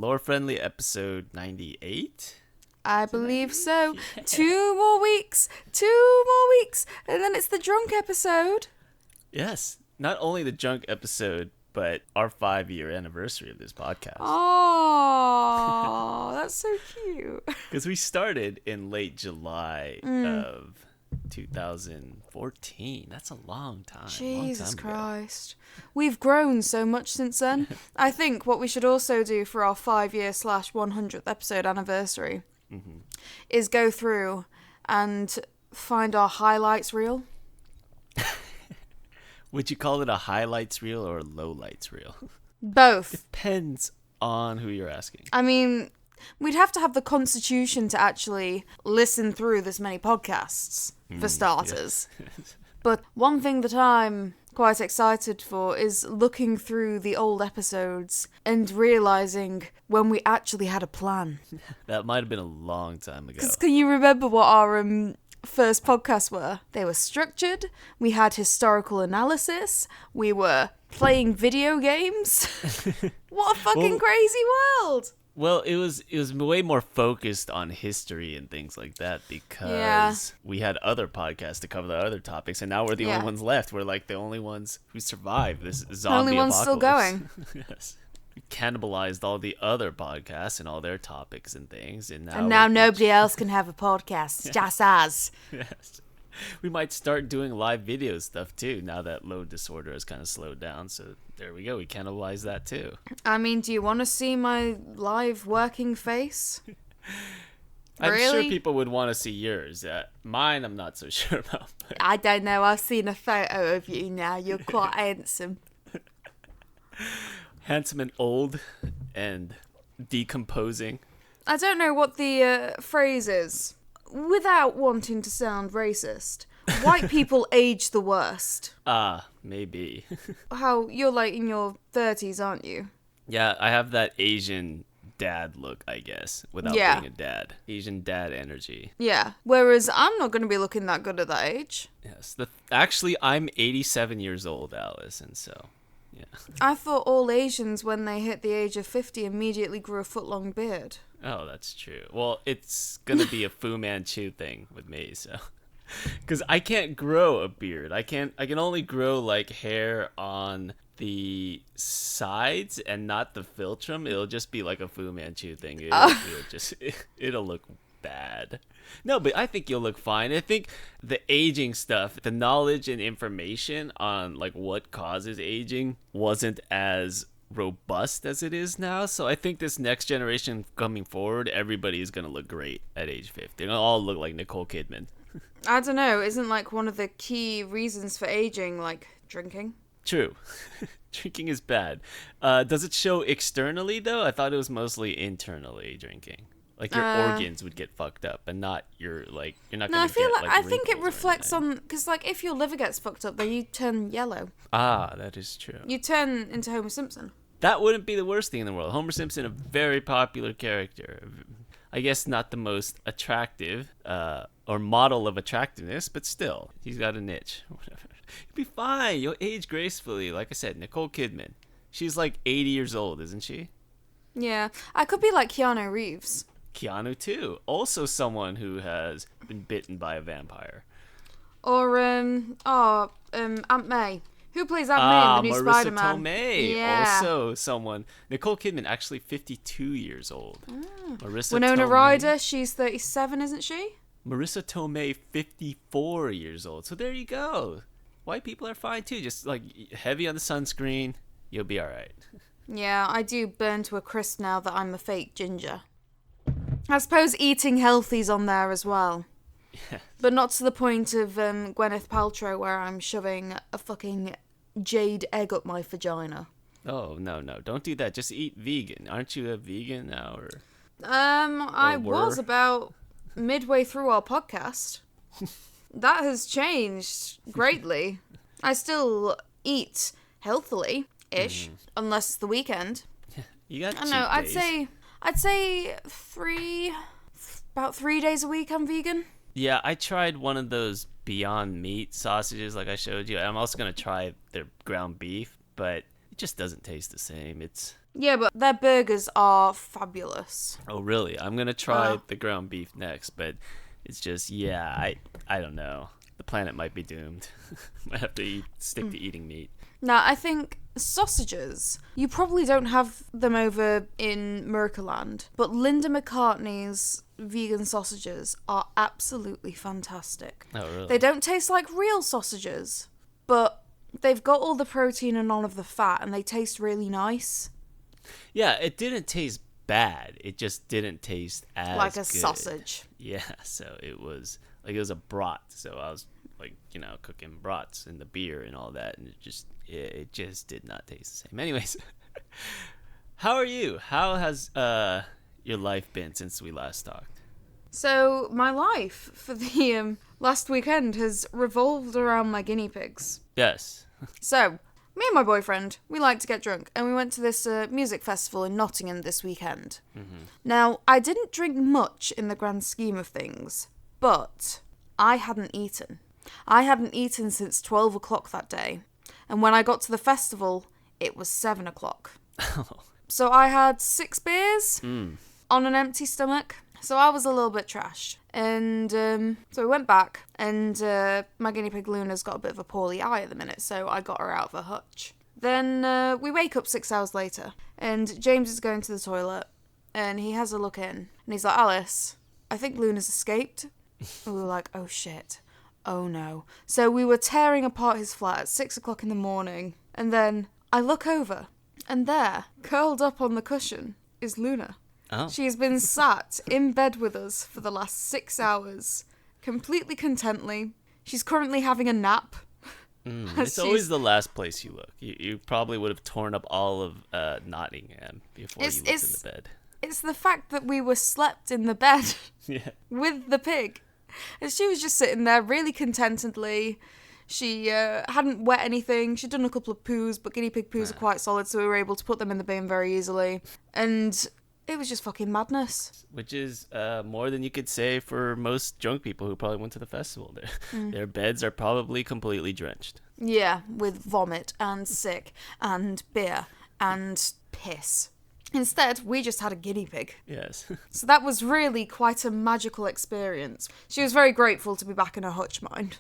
Lore Friendly episode 98? I believe so. Yeah. 2 more weeks, and then it's the drunk episode. Yes, not only the drunk episode, but our 5-year anniversary of this podcast. Oh, that's so cute. Because we started in late July of 2014. That's a long time. Jesus Christ. We've grown so much since then. I think what we should also do for our 5-year/100th episode anniversary is go through and find our highlights reel. Would you call it a highlights reel or a lowlights reel? Both. Depends on who you're asking. I mean, we'd have to have the constitution to actually listen through this many podcasts, for starters. Yes. But one thing that I'm quite excited for is looking through the old episodes and realising when we actually had a plan. That might have been a long time ago. Because can you remember what our first podcasts were? They were structured, we had historical analysis, we were playing video games. What a fucking crazy world! Well, it was way more focused on history and things like that because we had other podcasts to cover the other topics, and now we're the only ones left. We're like the only ones who survived this zombie only ones apocalypse. Still going. Yes. We cannibalized all the other podcasts and all their topics and things, and now nobody else can have a podcast. It's just us. Yes. We might start doing live video stuff too now that load disorder has kind of slowed down. So there we go. We cannibalize that too. I mean, do you want to see my live working face? I'm really? sure people would want to see yours. Mine, I'm not so sure about. But... I don't know. I've seen a photo of you now. You're quite handsome. Handsome and old and decomposing. I don't know what the phrase is. Without wanting to sound racist, white people age the worst. Maybe. How, you're like in your 30s, aren't you? Yeah, I have that Asian dad look, I guess, without being a dad. Asian dad energy. Yeah, whereas I'm not going to be looking that good at that age. Yes, actually, I'm 87 years old, Alice, and so, yeah. I thought all Asians, when they hit the age of 50, immediately grew a foot-long beard. Oh, that's true. Well, it's going to be a Fu Manchu thing with me, so. Because I can't grow a beard. I can only grow, like, hair on the sides and not the philtrum. It'll just be like a Fu Manchu thing. It'll look bad. No, but I think you'll look fine. I think the aging stuff, the knowledge and information on, like, what causes aging wasn't as robust as it is now, so I think this next generation coming forward, everybody is gonna look great at age 50. They're gonna all look like Nicole Kidman. I don't know, isn't like one of the key reasons for aging like drinking? True. Drinking is bad. Does it show externally though? I thought it was mostly internally drinking. Like your organs would get fucked up, and not your like you're not. No, I feel like I think it reflects on because like if your liver gets fucked up, then you turn yellow. Ah, that is true. You turn into Homer Simpson. That wouldn't be the worst thing in the world. Homer Simpson, a very popular character. I guess not the most attractive or model of attractiveness, but still, he's got a niche. Whatever. You'll be fine. You'll age gracefully. Like I said, Nicole Kidman. She's like 80 years old, isn't she? Yeah. I could be like Keanu Reeves. Keanu, too. Also someone who has been bitten by a vampire. Or, Aunt May. Who plays Aunt May in the new Spider-Man? Marissa Tomei. Yeah. Also someone. Nicole Kidman, actually 52 years old. Marissa Winona Tomei. Ryder, she's 37, isn't she? Marissa Tomei, 54 years old. So there you go. White people are fine too. Just like heavy on the sunscreen. You'll be all right. Yeah, I do burn to a crisp now that I'm a fake ginger. I suppose eating healthy's on there as well. Yeah. But not to the point of Gwyneth Paltrow where I'm shoving a fucking jade egg up my vagina. Oh, no. Don't do that. Just eat vegan. Aren't you a vegan now? Or I was about midway through our podcast. That has changed greatly. I still eat healthily-ish, unless it's the weekend. You got I don't know, I'd say about 3 days a week I'm vegan. Yeah, I tried one of those Beyond Meat sausages like I showed you. I'm also going to try their ground beef, but it just doesn't taste the same. It's Yeah, but their burgers are fabulous. Oh, really? I'm gonna try the ground beef next, but it's just, I don't know. The planet might be doomed. Might have to stick to eating meat. Now, I think sausages, you probably don't have them over in Mercaland, but Linda McCartney's vegan sausages are absolutely fantastic. Oh, really? They don't taste like real sausages, but they've got all the protein and none of the fat, and they taste really nice. Yeah, it didn't taste bad. It just didn't tast as like a good. sausage. Yeah, so it was a broth. So I was like, cooking broths and the beer and all that, and it just did not taste the same. Anyways, how are you? How has your life been since we last talked? So my life for the last weekend has revolved around my guinea pigs. Yes. So, me and my boyfriend, we like to get drunk, and we went to this music festival in Nottingham this weekend. Mm-hmm. Now, I didn't drink much in the grand scheme of things, but I hadn't eaten. I hadn't eaten since 12 o'clock that day, and when I got to the festival, it was 7 o'clock. So I had 6 beers on an empty stomach, so I was a little bit trashed. And so we went back, and my guinea pig Luna's got a bit of a poorly eye at the minute, so I got her out of her hutch. Then we wake up 6 hours later, and James is going to the toilet, and he has a look in, and he's like, Alice, I think Luna's escaped. And we were like, oh shit, oh no. So we were tearing apart his flat at 6 o'clock in the morning, and then I look over, and there, curled up on the cushion, is Luna. Oh. She has been sat in bed with us for the last 6 hours, completely contently. She's currently having a nap. It's always the last place you look. You probably would have torn up all of Nottingham before you looked in the bed. It's the fact that we were slept in the bed Yeah. with the pig. And she was just sitting there really contentedly. She hadn't wet anything. She'd done a couple of poos, but guinea pig poos are quite solid, so we were able to put them in the bin very easily. And it was just fucking madness. Which is more than you could say for most drunk people who probably went to the festival. Their beds are probably completely drenched. Yeah, with vomit and sick and beer and piss. Instead, we just had a guinea pig. Yes. So that was really quite a magical experience. She was very grateful to be back in her hutch, mind.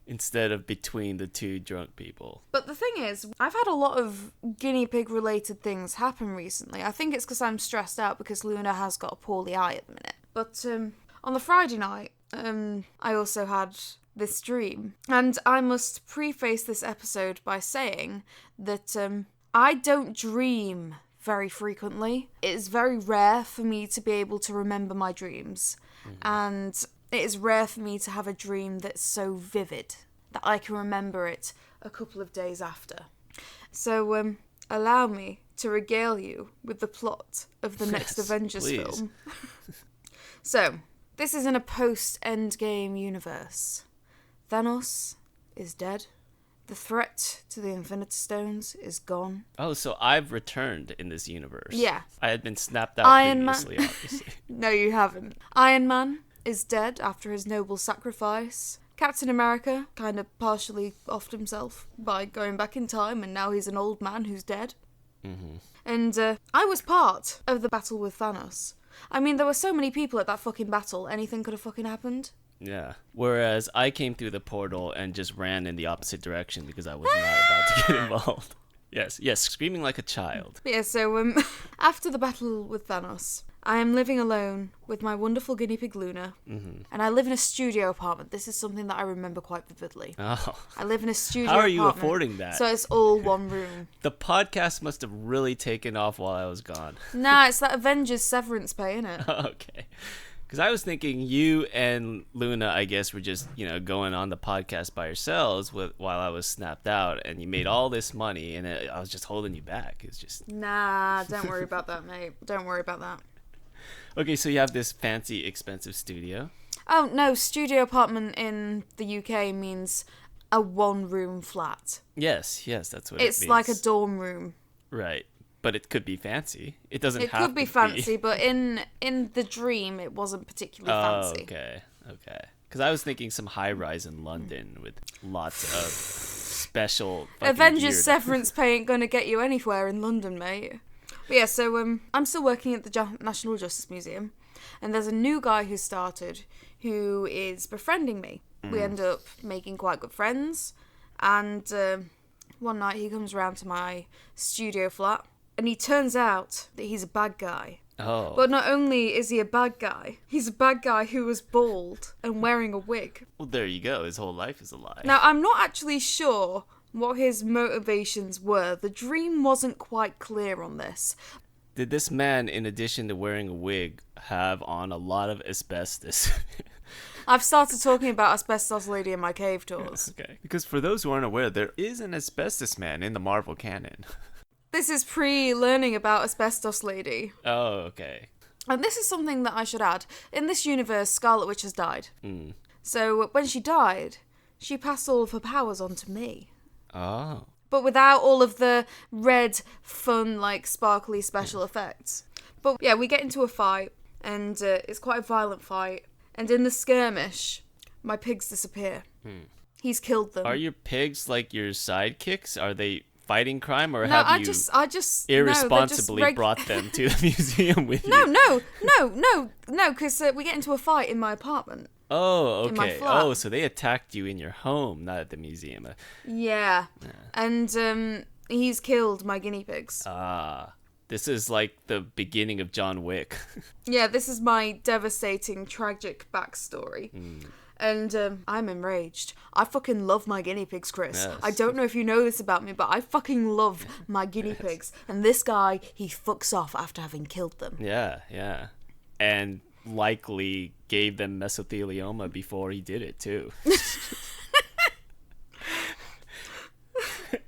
Instead of between the two drunk people. But the thing is, I've had a lot of guinea pig related things happen recently. I think it's because I'm stressed out because Luna has got a poorly eye at the minute. But on the Friday night, I also had this dream. And I must preface this episode by saying that I don't dream very frequently. It is very rare for me to be able to remember my dreams. And it is rare for me to have a dream that's so vivid that I can remember it a couple of days after. So, allow me to regale you with the plot of the next Avengers film. So, this is in a post-Endgame universe. Thanos is dead. The threat to the Infinity Stones is gone. Oh, so I've returned in this universe. Yeah. I had been snapped out previously, obviously. No, you haven't. Iron Man is dead after his noble sacrifice. Captain America kind of partially offed himself by going back in time, and now he's an old man who's dead. Mm-hmm. And I was part of the battle with Thanos. I mean, there were so many people at that fucking battle, anything could have fucking happened. Yeah. Whereas I came through the portal and just ran in the opposite direction because I was not about to get involved. Yes, screaming like a child. Yeah, so after the battle with Thanos, I am living alone with my wonderful guinea pig Luna, and I live in a studio apartment. This is something that I remember quite vividly. Oh. I live in a studio How are apartment. you affording that? So it's all one room. The podcast must have really taken off while I was gone. Nah, it's that Avengers severance pay, innit? Okay. Because I was thinking you and Luna, I guess, were just, going on the podcast by yourselves while I was snapped out, and you made all this money, and I was just holding you back. It's just... Nah, don't worry about that, mate. Don't worry about that. Okay, so you have this fancy, expensive studio. Oh, no, studio apartment in the UK means a one-room flat. Yes, that's what it means. It's like a dorm room. Right. But it could be fancy. It doesn't have to be. It could be fancy, but in the dream, it wasn't particularly fancy. Okay. Because I was thinking some high-rise in London with lots of special fucking Avengers gear. severance pay ain't gonna get you anywhere in London, mate. But yeah, so I'm still working at the National Justice Museum, and there's a new guy who started who is befriending me. We end up making quite good friends, and one night he comes around to my studio flat, and he turns out that he's a bad guy. Oh. But not only is he a bad guy, he's a bad guy who was bald and wearing a wig. Well, there you go. His whole life is a lie. Now, I'm not actually sure what his motivations were. The dream wasn't quite clear on this. Did this man, in addition to wearing a wig, have on a lot of asbestos? I've started talking about Asbestos Lady in my cave tours. Okay. Because for those who aren't aware, there is an asbestos man in the Marvel canon. This is pre-learning about Asbestos Lady. Oh, okay. And this is something that I should add. In this universe, Scarlet Witch has died. So when she died, she passed all of her powers on to me. Oh. But without all of the red, fun, like, sparkly special effects. But yeah, we get into a fight, and it's quite a violent fight. And in the skirmish, my pigs disappear. He's killed them. Are your pigs like your sidekicks? Are they fighting crime, or No, have I you just irresponsibly brought them to the museum with you? No, because we get into a fight in my apartment. Oh, In my okay. flat. Oh, so they attacked you in your home, not at the museum. Yeah. And he's killed my guinea pigs. This is like the beginning of John Wick. Yeah, this is my devastating, tragic backstory. And I'm enraged. I fucking love my guinea pigs, Chris. Yes. I don't know if you know this about me, but I fucking love my guinea pigs. And this guy, he fucks off after having killed them. Yeah. And likely gave them mesothelioma before he did it, too.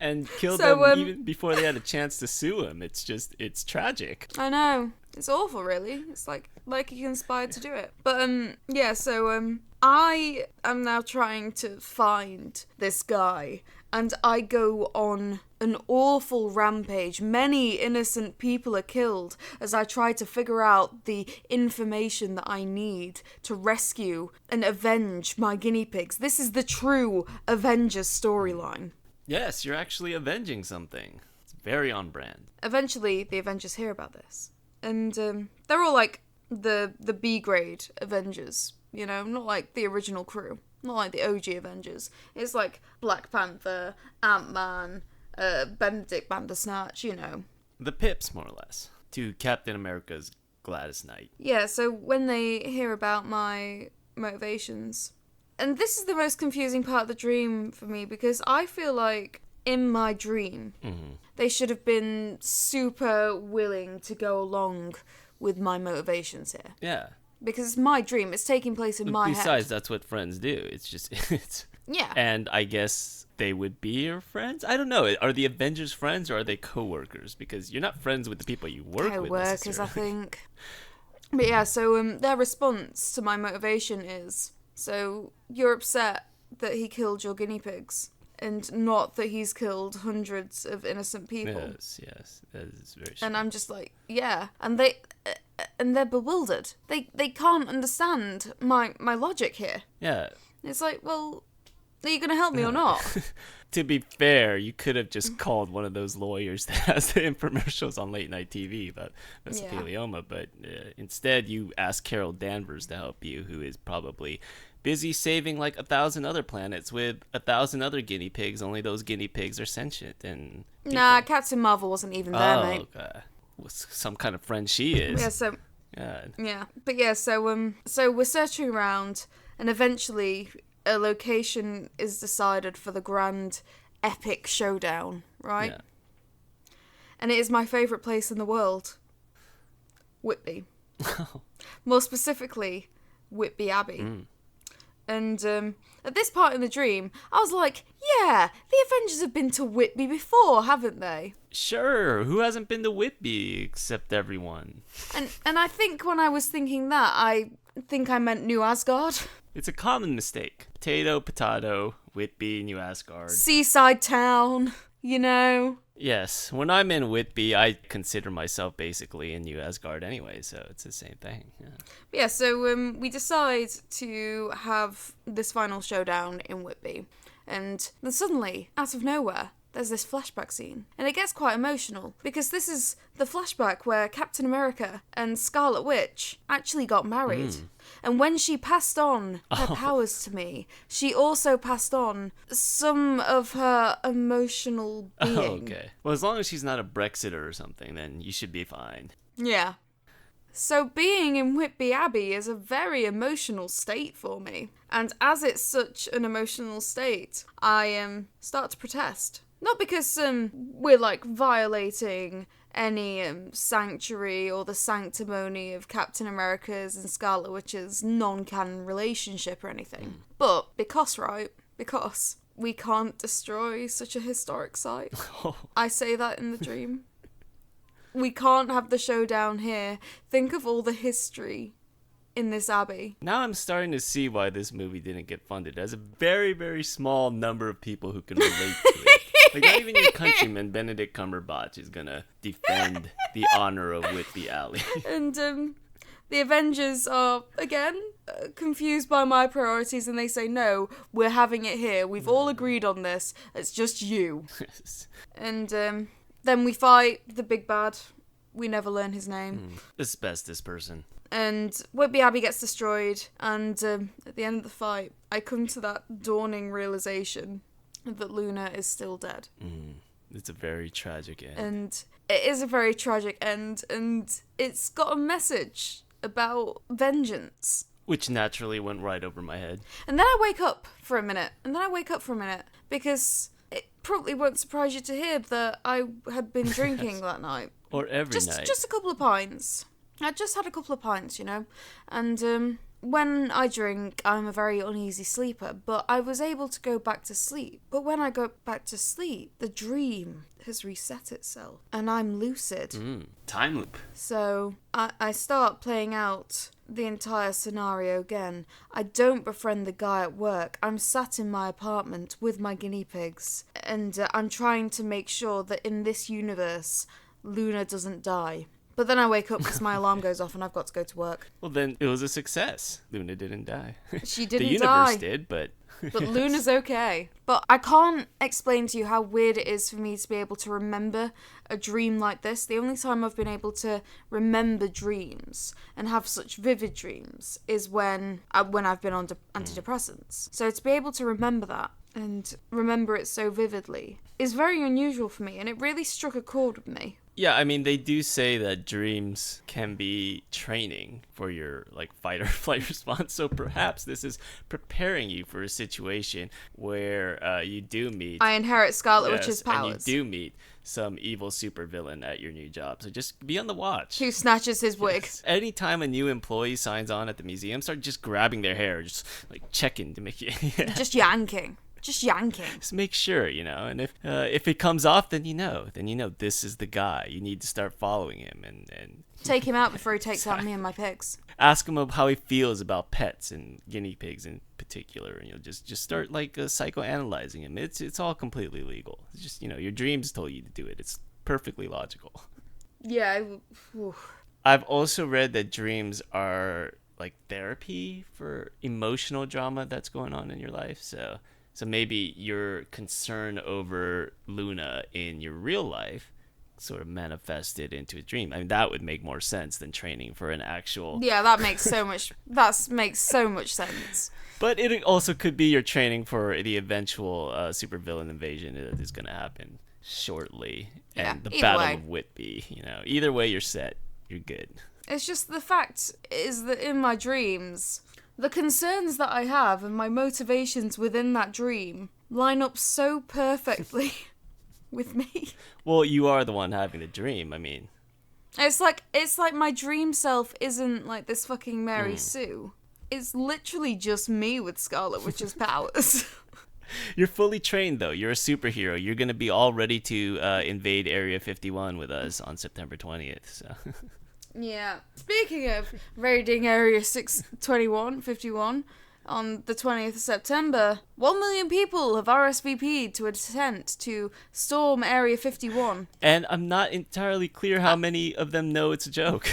And killed them even before they had a chance to sue him. It's tragic. I know. It's awful, really. It's like he conspired to do it. But, yeah, so, I am now trying to find this guy, and I go on an awful rampage. Many innocent people are killed as I try to figure out the information that I need to rescue and avenge my guinea pigs. This is the true Avengers storyline. Yes, you're actually avenging something. It's very on brand. Eventually, the Avengers hear about this. And they're all like the B-grade Avengers, you know? Not like the original crew. Not like the OG Avengers. It's like Black Panther, Ant-Man, Benedict Bandersnatch, you know. The Pips, more or less. To Captain America's Gladys Knight. Yeah, so when they hear about my motivations... And this is the most confusing part of the dream for me, because I feel like in my dream, they should have been super willing to go along with my motivations here. Yeah. Because it's my dream. It's taking place in my head. Besides, that's what friends do. It's Yeah. And I guess they would be your friends? I don't know. Are the Avengers friends, or are they co-workers? Because you're not friends with the people you work with. Co-workers, I think. But yeah, so their response to my motivation is... So, you're upset that he killed your guinea pigs, and not that he's killed hundreds of innocent people. Yes, that is very true. And I'm just like, yeah. And they're bewildered. They can't understand my logic here. Yeah. It's like, well, are you going to help me or not? To be fair, you could have just called one of those lawyers that has the infomercials on late night TV about mesothelioma, but instead you asked Carol Danvers to help you, who is probably busy saving like 1,000 other planets with 1,000 other guinea pigs. Only those guinea pigs are sentient and people. Nah, Captain Marvel wasn't even there, mate. Okay. Some kind of friend she is. Yeah, so... Yeah. Yeah, but yeah, so we're searching around, and eventually... a location is decided for the grand epic showdown, right? Yeah. And it is my favourite place in the world. Whitby. More specifically, Whitby Abbey. And at this part in the dream, I was like, yeah, the Avengers have been to Whitby before, haven't they? Sure, who hasn't been to Whitby except everyone? And I think when I was thinking that, I think I meant New Asgard. It's a common mistake. Potato, Whitby, New Asgard. Seaside town, you know? Yes, when I'm in Whitby, I consider myself basically in New Asgard anyway, so it's the same thing. Yeah, so we decide to have this final showdown in Whitby. And then suddenly, out of nowhere, there's this flashback scene. And it gets quite emotional, because this is the flashback where Captain America and Scarlet Witch actually got married. And when she passed on her powers to me, she also passed on some of her emotional being. Oh, okay. Well, as long as she's not a Brexiter or something, then you should be fine. Yeah. So being in Whitby Abbey is a very emotional state for me. And as it's such an emotional state, I start to protest. Not because we're like violating any sanctuary or the sanctimony of Captain America's and Scarlet Witch's non-canon relationship or anything. But because we can't destroy such a historic site. I say that in the dream. We can't have the showdown here. Think of all the history in this abbey. Now I'm starting to see why this movie didn't get funded. There's a very, very small number of people who can relate to it. Like, not even your countryman, Benedict Cumberbatch, is gonna defend the honor of Whitby Alley. And, the Avengers are, again, confused by my priorities, and they say, no, we're having it here. We've all agreed on this. It's just you. And, then we fight the big bad. We never learn his name. Asbestos person. And Whitby Abbey gets destroyed, and at the end of the fight, I come to that dawning realization that Luna is still dead. It's a very tragic end. And it is a very tragic end, and it's got a message about vengeance. Which naturally went right over my head. And then I wake up for a minute, because it probably won't surprise you to hear that I had been drinking that night. Or every night. Just a couple of pints. I just had a couple of pints, you know. And when I drink, I'm a very uneasy sleeper, but I was able to go back to sleep. But when I go back to sleep, the dream has reset itself, and I'm lucid. Time loop. So I start playing out the entire scenario again. I don't befriend the guy at work. I'm sat in my apartment with my guinea pigs, and I'm trying to make sure that in this universe, Luna doesn't die. But then I wake up because my alarm goes off and I've got to go to work. Well, then it was a success. Luna didn't die. She didn't die. The universe did, but... But Luna's okay. But I can't explain to you how weird it is for me to be able to remember a dream like this. The only time I've been able to remember dreams and have such vivid dreams is when I've been on antidepressants. So to be able to remember that and remember it so vividly is very unusual for me, and it really struck a chord with me. Yeah, I mean, they do say that dreams can be training for your, like, fight or flight response. So perhaps this is preparing you for a situation where you do meet... I inherit Scarlet Witch's powers. And you do meet some evil supervillain at your new job. So just be on the watch. Who snatches his wig. Yes. Anytime a new employee signs on at the museum, start just grabbing their hair, just, like, checking to make you... Just yanking. Just yanking. Just make sure, you know, and if it comes off, then you know this is the guy. You need to start following him and take him out before he takes out me and my pigs. Ask him how he feels about pets and guinea pigs in particular, and you'll just start like psychoanalyzing him. It's all completely legal. It's just, you know, your dreams told you to do it. It's perfectly logical. Yeah. I've also read that dreams are like therapy for emotional drama that's going on in your life. So maybe your concern over Luna in your real life sort of manifested into a dream. I mean, that would make more sense than training for an actual... Yeah, that makes so much sense. But it also could be your training for the eventual supervillain invasion that is going to happen shortly. And Yeah, the Battle way. of Whitby, you know. Either way, you're set. You're good. It's just the fact is that in my dreams... The concerns that I have and my motivations within that dream line up so perfectly with me. Well, you are the one having the dream, I mean. It's like my dream self isn't like this fucking Mary Sue. It's literally just me with Scarlet Witch's powers. You're fully trained, though. You're a superhero. You're going to be all ready to invade Area 51 with us on September 20th, so... Yeah. Speaking of raiding Area 51, on the 20th of September, 1 million people have RSVP'd to attempt to storm Area 51. And I'm not entirely clear how many of them know it's a joke.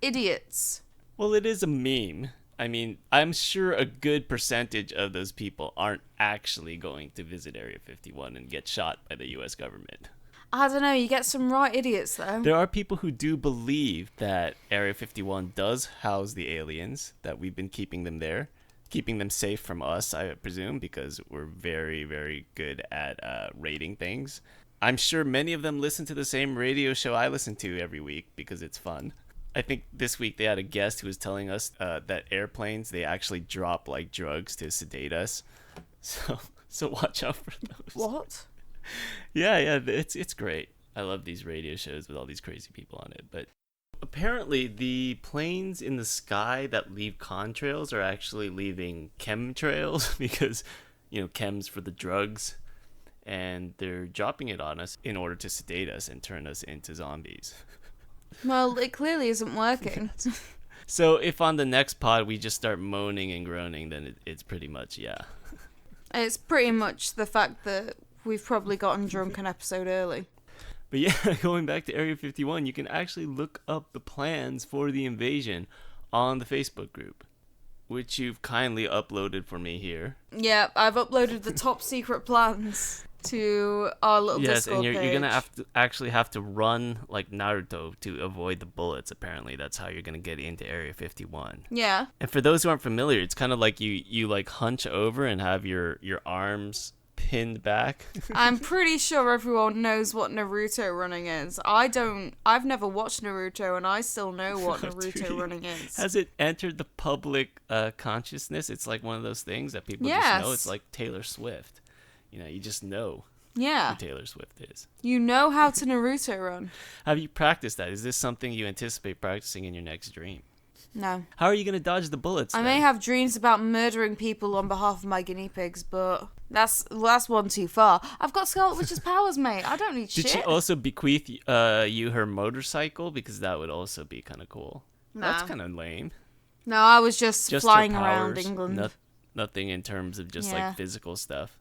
Idiots. Well, it is a meme. I mean, I'm sure a good percentage of those people aren't actually going to visit Area 51 and get shot by the US government. I don't know, you get some right idiots though. There are people who do believe that Area 51 does house the aliens, that we've been keeping them there, keeping them safe from us, I presume, because we're very, very good at rating things. I'm sure many of them listen to the same radio show I listen to every week because it's fun. I think this week they had a guest who was telling us that airplanes, they actually drop like drugs to sedate us. So watch out for those. What? Yeah, it's great. I love these radio shows with all these crazy people on it. But apparently the planes in the sky that leave contrails are actually leaving chemtrails because, chems for the drugs. And they're dropping it on us in order to sedate us and turn us into zombies. Well, it clearly isn't working. So if on the next pod we just start moaning and groaning, then it's pretty much, yeah. It's pretty much the fact that we've probably gotten drunk an episode early. But yeah, going back to Area 51, you can actually look up the plans for the invasion on the Facebook group, which you've kindly uploaded for me here. Yeah, I've uploaded the top secret plans to our little Discord page. Yes, and you're gonna have to run like Naruto to avoid the bullets. Apparently, that's how you're gonna get into Area 51. Yeah. And for those who aren't familiar, it's kind of like you like hunch over and have your arms pinned back. I'm pretty sure everyone knows what Naruto running is. I've never watched Naruto, and I still know what Naruto running is. Has it entered the public consciousness? It's like one of those things that people just know. It's like Taylor Swift. You just know who Taylor Swift is. You know how to Naruto run. Have you practiced that? Is this something you anticipate practicing in your next dream? No. How are you going to dodge the bullets? I may have dreams about murdering people on behalf of my guinea pigs, but that's one too far. I've got Scarlet Witch's powers, mate. I don't need shit. Did she also bequeath you her motorcycle? Because that would also be kind of cool. Nah. That's kind of lame. No, I was just flying around England. Nothing in terms of just like physical stuff.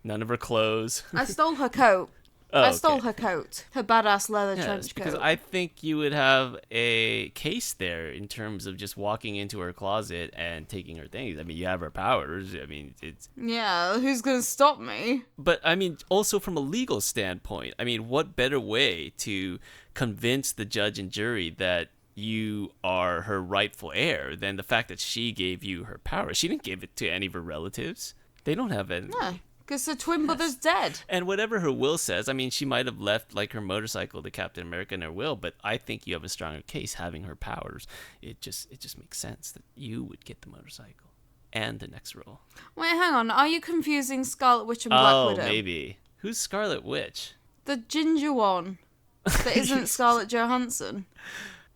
None of her clothes. I stole her coat. I stole her coat. Her badass leather trench coat. Because I think you would have a case there in terms of just walking into her closet and taking her things. I mean, you have her powers. I mean, it's... Yeah, who's going to stop me? But, I mean, also from a legal standpoint, I mean, what better way to convince the judge and jury that you are her rightful heir than the fact that she gave you her power? She didn't give it to any of her relatives. They don't have it. No. Because her twin brother's dead. And whatever her will says, I mean, she might have left like her motorcycle to Captain America in her will, but I think you have a stronger case having her powers. It just makes sense that you would get the motorcycle and the next role. Wait, hang on. Are you confusing Scarlet Witch and Black Widow? Oh, maybe. Who's Scarlet Witch? The ginger one that isn't Scarlett Johansson.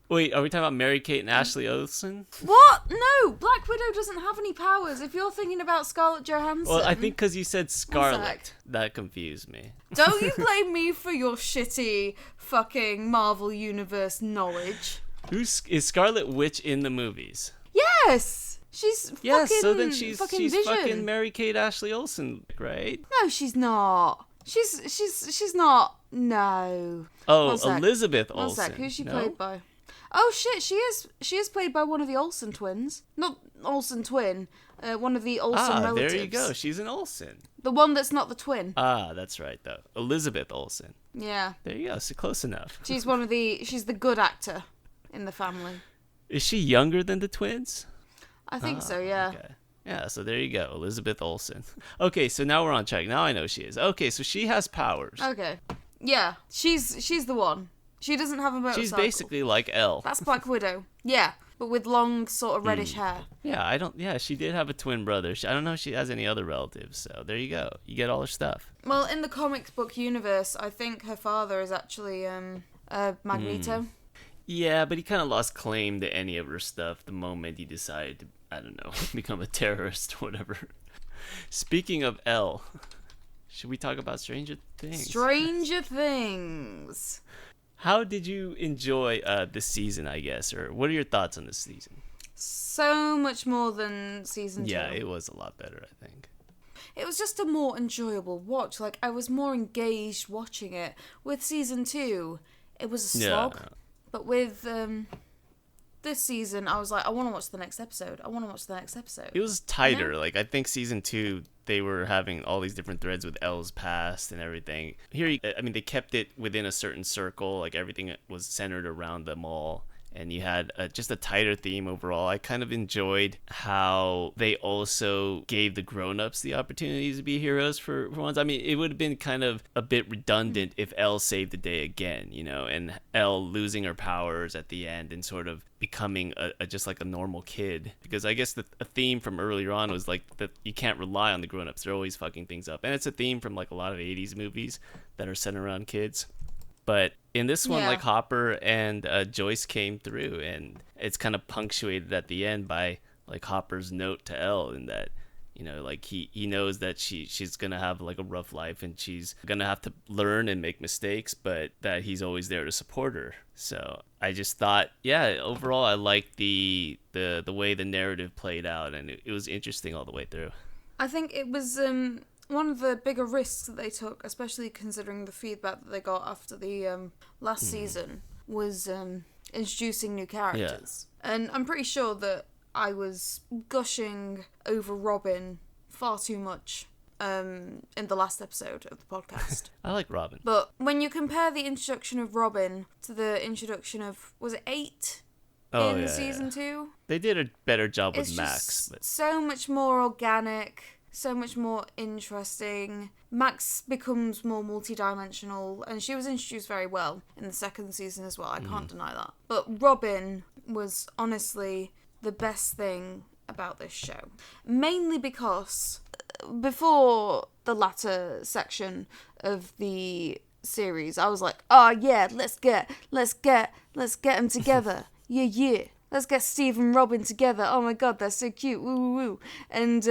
Wait, are we talking about Mary-Kate and Ashley Olsen? What? No, Black Widow doesn't have any powers. If you're thinking about Scarlett Johansson... Well, I think because you said Scarlet, that confused me. Don't you blame me for your shitty fucking Marvel Universe knowledge. Is Scarlet Witch in the movies? Yes! She's fucking so then she's Vision. fucking Mary-Kate Ashley Olsen, right? No, she's not. She's not. No. Oh, Elizabeth Olsen. One sec, who's she played by? Oh shit, she is played by one of the Olsen twins. Not Olsen twin, one of the Olsen relatives. There you go. She's an Olsen. The one that's not the twin. That's right though. Elizabeth Olsen. Yeah. There you go. So close enough. She's the good actor in the family. Is she younger than the twins? I think so, yeah. Okay. Yeah, so there you go. Elizabeth Olsen. Okay, so now we're on track. Now I know she is. Okay, so she has powers. Okay. Yeah, she's the one. She doesn't have a motorcycle. She's basically like Elle. That's Black Widow. Yeah, but with long, sort of reddish hair. Yeah, she did have a twin brother. I don't know if she has any other relatives, so there you go. You get all her stuff. Well, in the comic book universe, I think her father is actually Magneto. Yeah, but he kind of lost claim to any of her stuff the moment he decided to, I don't know, become a terrorist or whatever. Speaking of Elle, should we talk about Stranger Things? Stranger Things. How did you enjoy this season, I guess? Or what are your thoughts on this season? So much more than season 2. Yeah, it was a lot better, I think. It was just a more enjoyable watch. Like, I was more engaged watching it. With season 2, it was a slog. Yeah. But with the this season, I was like, I want to watch the next episode. I want to watch the next episode. It was tighter. Like, I think season 2, they were having all these different threads with Elle's past and everything. Here, I mean, they kept it within a certain circle. Like, everything was centered around them all. And you had just a tighter theme overall. I kind of enjoyed how they also gave the grown-ups the opportunities to be heroes for once. I mean, it would have been kind of a bit redundant if Elle saved the day again, you know, and Elle losing her powers at the end and sort of becoming just like a normal kid. Because I guess a theme from earlier on was like that you can't rely on the grown-ups. They're always fucking things up. And it's a theme from like a lot of 80s movies that are centered around kids. But in this one, like, Hopper and Joyce came through, and it's kind of punctuated at the end by like Hopper's note to Elle, in that, you know, like he knows that she's gonna have like a rough life and she's gonna have to learn and make mistakes, but that he's always there to support her. So I just thought, yeah, overall I liked the way the narrative played out, and it was interesting all the way through. I think it was one of the bigger risks that they took, especially considering the feedback that they got after the last season, was introducing new characters. Yeah. And I'm pretty sure that I was gushing over Robin far too much in the last episode of the podcast. I like Robin. But when you compare the introduction of Robin to the introduction of, was it 8? In season 2? They did a better job with Max. But so much more organic, so much more interesting. Max becomes more multi-dimensional, and she was introduced very well in the second season as well. I can't deny that. But Robin was honestly the best thing about this show. Mainly because before the latter section of the series, I was like, oh yeah, let's get them together. Yeah. Let's get Steve and Robin together. Oh my god, they're so cute. Woo woo woo. And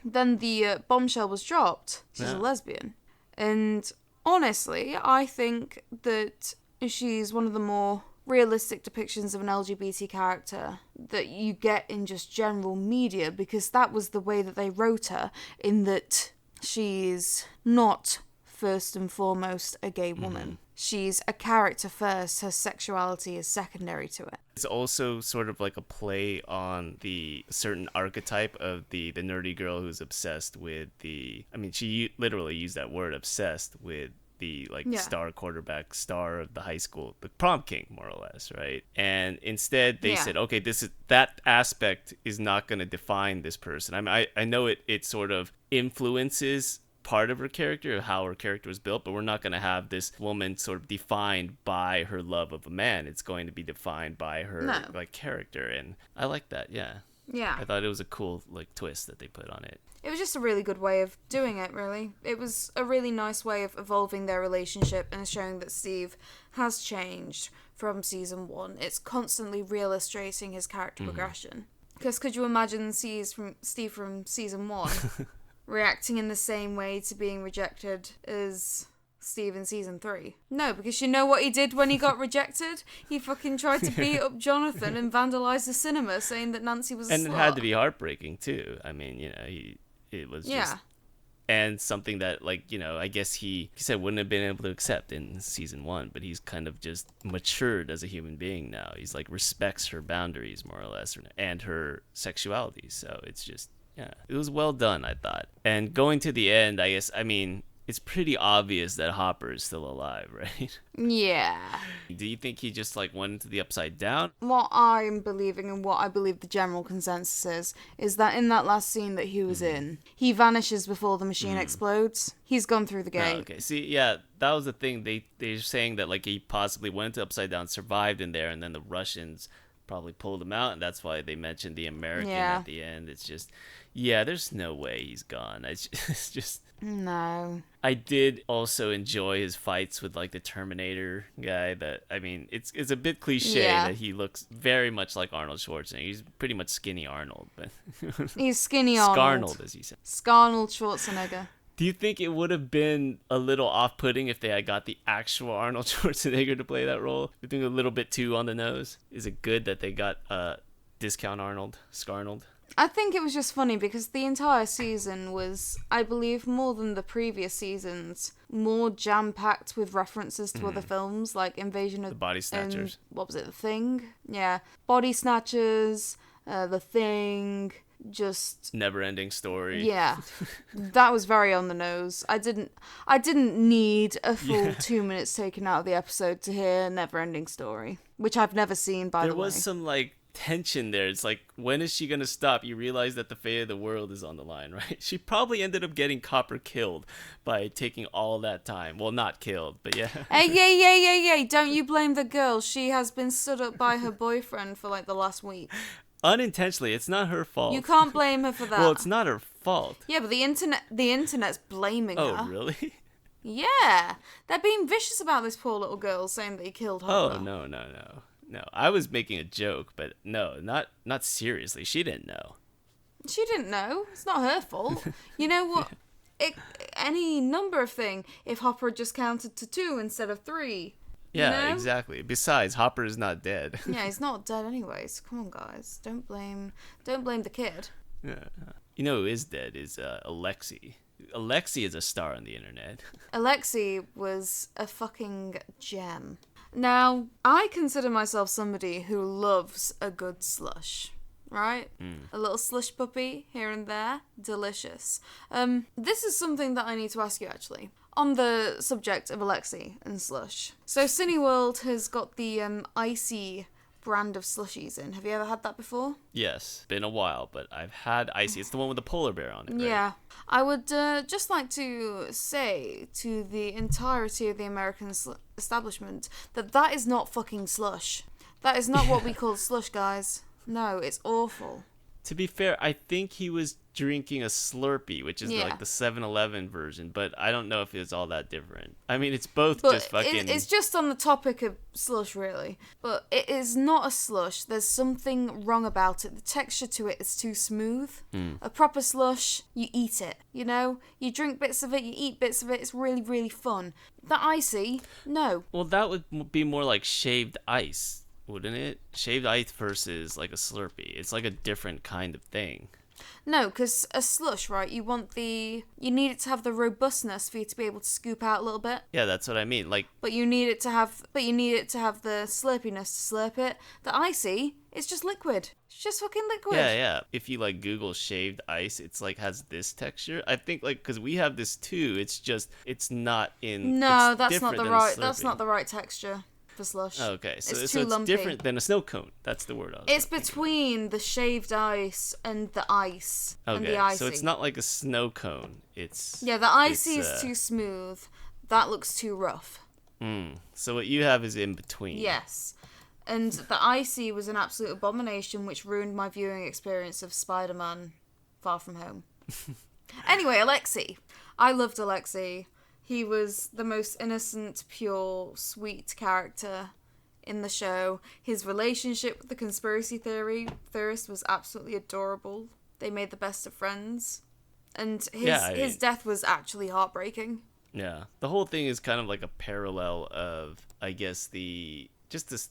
then the bombshell was dropped. She's a lesbian. And honestly, I think that she's one of the more realistic depictions of an LGBT character that you get in just general media, because that was the way that they wrote her, in that she's not first and foremost a gay woman. She's a character first, her sexuality is secondary to it. It's also sort of like a play on the certain archetype of the nerdy girl who's obsessed with she literally used that word, obsessed with the star quarterback, star of the high school, the prom king, more or less, right? And instead they said, okay, that aspect is not going to define this person. I mean, I know it sort of influences part of her character, of how her character was built, but we're not going to have this woman sort of defined by her love of a man. It's going to be defined by her character, and I like that. Yeah I thought it was a cool twist that they put on it. It was just a really good way of doing it, really. It was a really nice way of evolving their relationship and showing that Steve has changed from season 1. It's constantly re-illustrating his character progression. Because could you imagine Steve from season 1 reacting in the same way to being rejected as Steve in season 3? No, because you know what he did when he got rejected? He fucking tried to beat up Jonathan and vandalize the cinema, saying that Nancy was a slut. And it had to be heartbreaking too. I mean, you know, it was just, and something that, I guess he said wouldn't have been able to accept in season 1, but he's kind of just matured as a human being now. He's respects her boundaries, more or less, and her sexuality. So it's just, it was well done, I thought. And going to the end, I guess, it's pretty obvious that Hopper is still alive, right? Yeah. Do you think he just went into the Upside Down? What I'm believing, and what I believe the general consensus is that in that last scene that he was in, he vanishes before the machine explodes. He's gone through the gate. Oh, okay. See, yeah, that was the thing. They're saying that he possibly went into Upside Down, survived in there, and then the Russians probably pulled him out, and that's why they mentioned the American at the end. It's just, there's no way he's gone. It's just... No. I did also enjoy his fights with the Terminator guy. It's a bit cliche that he looks very much like Arnold Schwarzenegger. He's pretty much skinny Arnold, but he's skinny Arnold. Scarnold, as he said. Scarnold Schwarzenegger. Do you think it would have been a little off-putting if they had got the actual Arnold Schwarzenegger to play that role? Do you think a little bit too on the nose? Is it good that they got discount Arnold, Scarnold? I think it was just funny because the entire season was, I believe, more than the previous seasons, more jam-packed with references to other films, like Invasion of... The Body Snatchers. What was it? The Thing? Yeah. Body Snatchers, The Thing, just... Never-ending Story. Yeah. That was very on the nose. I didn't need a full 2 minutes taken out of the episode to hear Never-ending Story, which I've never seen, by the way. There was some, like, tension there. It's like, when is she gonna stop? You realize that the fate of the world is on the line, right? She probably ended up getting Copper killed by taking all that time. Well, not killed, but yeah. Hey, don't you blame the girl. She has been stood up by her boyfriend for like the last week. Unintentionally. It's not her fault. You can't blame her for that. Well, it's not her fault. Yeah, but the internet's blaming her. Oh, really? Yeah. They're being vicious about this poor little girl, saying that he killed her. Oh, no. No, I was making a joke, but no, not seriously. She didn't know. She didn't know. It's not her fault. You know what? Any number of things. If Hopper had just counted to 2 instead of 3. Yeah, you know? exactly. Besides, Hopper is not dead. Yeah, he's not dead anyways. Come on, guys. Don't blame the kid. Yeah. You know who is dead is Alexi. Alexi is a star on the internet. Alexi was a fucking gem. Now, I consider myself somebody who loves a good slush, right? A little slush puppy here and there. Delicious. This is something that I need to ask you, actually. On the subject of Alexi and slush. So, Cineworld has got the icy brand of slushies in. Have you ever had that before? Yes, been a while, but I've had Icy. It's the one with the polar bear on it, right? Yeah. I would just like to say to the entirety of the American establishment that is not fucking slush. That is not what we call slush, guys. No, it's awful. To be fair, I think he was drinking a Slurpee, which is like the 7-Eleven version, but I don't know if it's all that different. I mean, it's both just fucking... It's just on the topic of slush, really. But it is not a slush. There's something wrong about it. The texture to it is too smooth. A proper slush, you eat it, you know? You drink bits of it, you eat bits of it. It's really, really fun. The icy, no. Well, that would be more like shaved ice, wouldn't it? Shaved ice versus like a Slurpee. It's like a different kind of thing. No, because a slush, right, you need it to have the robustness for you to be able to scoop out a little bit. Yeah, that's what I mean. Like, But you need it to have the slurpiness to slurp it. The icy, it's just liquid. It's just fucking liquid. yeah. If you like Google shaved ice, it's like has this texture. I think like because we have this too. It's just it's not in. No, it's that's not different the than right. a That's Slurpee. not the right texture for slush. Okay, so it's it's too lumpy. different than a snow cone. That's the word I was It's thinking. between the shaved ice and the ice and the Okay, icy. so it's not like a snow cone. It's Yeah, the icy it's, is too smooth. That looks too rough. So what you have is in between. Yes. And the icy was an absolute abomination, which ruined my viewing experience of Spider-Man Far From Home. Anyway, Alexi. I loved Alexi. He was the most innocent, pure, sweet character in the show. His relationship with the conspiracy theorist was absolutely adorable. They made the best of friends. And his death was actually heartbreaking. Yeah. The whole thing is kind of like a parallel of, I guess, the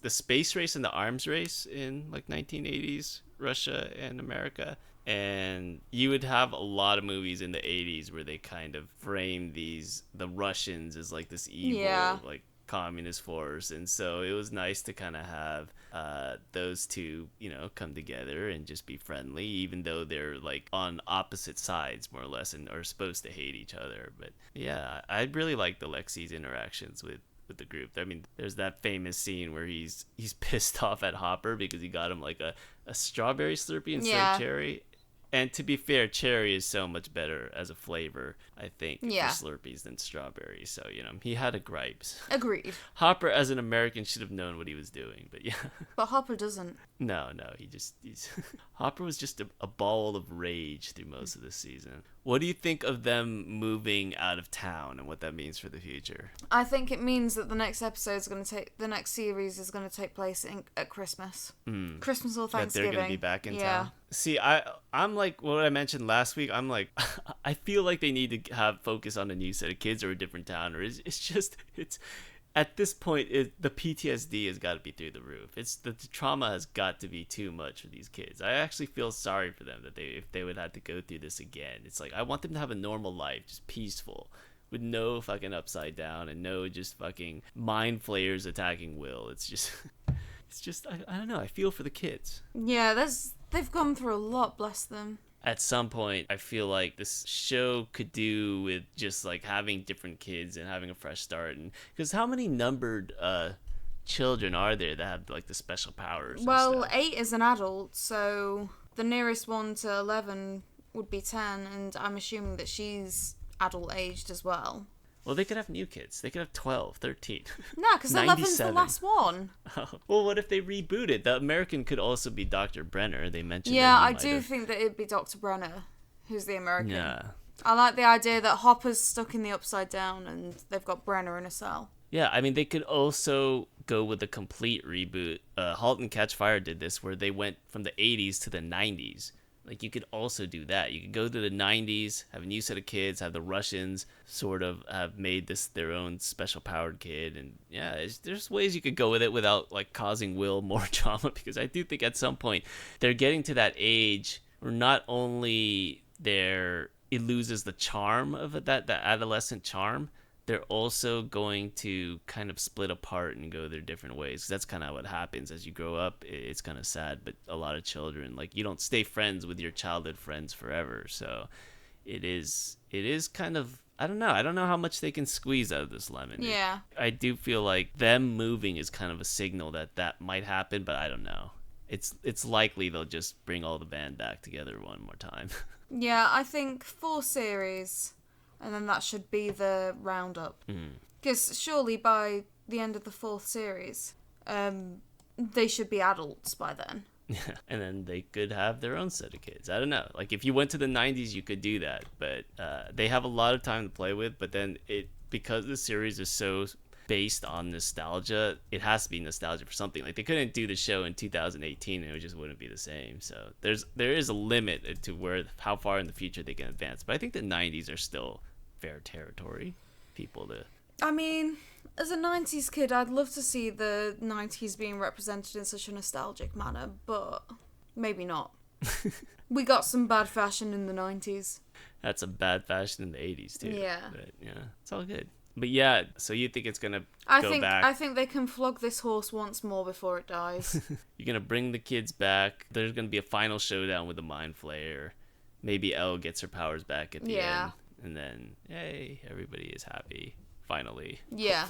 space race and the arms race in like 1980s Russia and America. And you would have a lot of movies in the 80s where they kind of frame the Russians as like this evil, like communist force. And so it was nice to kind of have those two, come together and just be friendly, even though they're like on opposite sides more or less and are supposed to hate each other. But yeah, I really liked Alexi's interactions with the group. I mean, there's that famous scene where he's pissed off at Hopper because he got him like a strawberry Slurpee instead of cherry. And to be fair, cherry is so much better as a flavor, I think, for Slurpees than strawberry. So, he had a gripes. Agreed. Hopper, as an American, should have known what he was doing, but yeah. But Hopper doesn't. No, he's Hopper was just a ball of rage through most of the season. What do you think of them moving out of town and what that means for the future? I think it means that the next series is going to take place at Christmas. Christmas or Thanksgiving. That they're going to be back in town. See, I'm like what I mentioned last week. I'm like, I feel like they need to have focus on a new set of kids or a different town, or it's at this point, the PTSD has got to be through the roof. It's the trauma has got to be too much for these kids. I actually feel sorry for them that if they would have to go through this again. It's like, I want them to have a normal life, just peaceful, with no fucking upside down and no just fucking mind flayers attacking Will. It's just I don't know. I feel for the kids. Yeah, they've gone through a lot, bless them. At some point, I feel like this show could do with just like having different kids and having a fresh start. And because how many numbered children are there that have like the special powers? Well, 8 is an adult, so the nearest one to 11 would be 10, and I'm assuming that she's adult aged as well. Well, they could have new kids. They could have 12, 13. No, because 11's the last one. Oh. Well, what if they reboot it? The American could also be Dr. Brenner. They mentioned Yeah, that I do think that it'd be Dr. Brenner, who's the American. Yeah. I like the idea that Hopper's stuck in the Upside Down and they've got Brenner in a cell. Yeah, I mean, they could also go with a complete reboot. Halt and Catch Fire did this, where they went from the 80s to the 90s. Like, you could also do that. You could go to the 90s, have a new set of kids, have the Russians sort of have made this their own special powered kid. And yeah, there's ways you could go with it without like causing Will more trauma, because I do think at some point they're getting to that age where not only it loses the charm of it, that adolescent charm, they're also going to kind of split apart and go their different ways. 'Cause that's kind of what happens as you grow up. It's kind of sad, but a lot of children, like, you don't stay friends with your childhood friends forever. So it is kind of, I don't know how much they can squeeze out of this lemon. Yeah. I do feel like them moving is kind of a signal that might happen, but I don't know. It's likely they'll just bring all the band back together one more time. Yeah, I think 4 series, and then that should be the roundup. Because surely by the end of the 4th series, they should be adults by then. Yeah, and then they could have their own set of kids. I don't know. Like, if you went to the 90s, you could do that. But they have a lot of time to play with. But then because the series is so based on nostalgia, it has to be nostalgia for something. Like, they couldn't do the show in 2018 and it just wouldn't be the same. So there is a limit to how far in the future they can advance. But I think the 90s are still fair territory. I mean, as a 90s kid, I'd love to see the 90s being represented in such a nostalgic manner, but maybe not. We got some bad fashion in the 90s. That's a bad fashion in the 80s too. Yeah. But yeah, it's all good. But yeah, so you think it's gonna go back? I think they can flog this horse once more before it dies. You're gonna bring the kids back. There's gonna be a final showdown with the Mind Flayer. Maybe Elle gets her powers back at the end. And then, yay, everybody is happy. Finally. Yeah.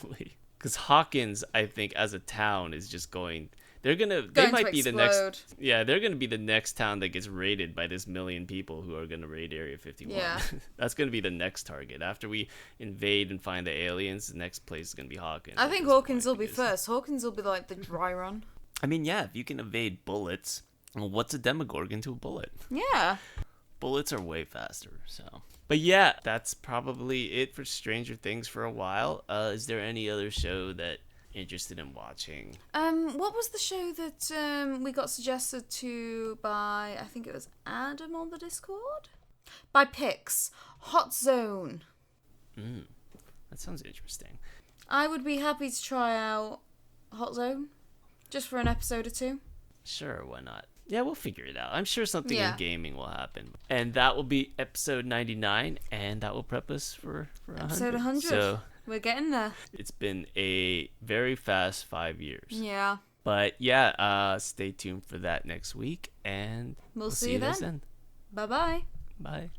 Because Hawkins, I think, as a town is just going... They might be the next... Yeah, they're going to be the next town that gets raided by this 1 million people who are going to raid Area 51. Yeah. That's going to be the next target. After we invade and find the aliens, the next place is going to be Hawkins. I think Hawkins will be first. Hawkins will be like the dry run. I mean, yeah, if you can evade bullets, well, what's a Demogorgon to a bullet? Yeah. Bullets are way faster, so... But yeah, that's probably it for Stranger Things for a while. Is there any other show that you're interested in watching? What was the show that we got suggested to by, I think it was Adam on the Discord? By Pix. Hot Zone. That sounds interesting. I would be happy to try out Hot Zone, just for an episode or 2. Sure, why not? Yeah, we'll figure it out. I'm sure something in gaming will happen. And that will be episode 99, and that will prep us for 100. Episode 100. So we're getting there. It's been a very fast 5 years. Yeah. But yeah, stay tuned for that next week, and we'll see you then. Bye-bye. Bye.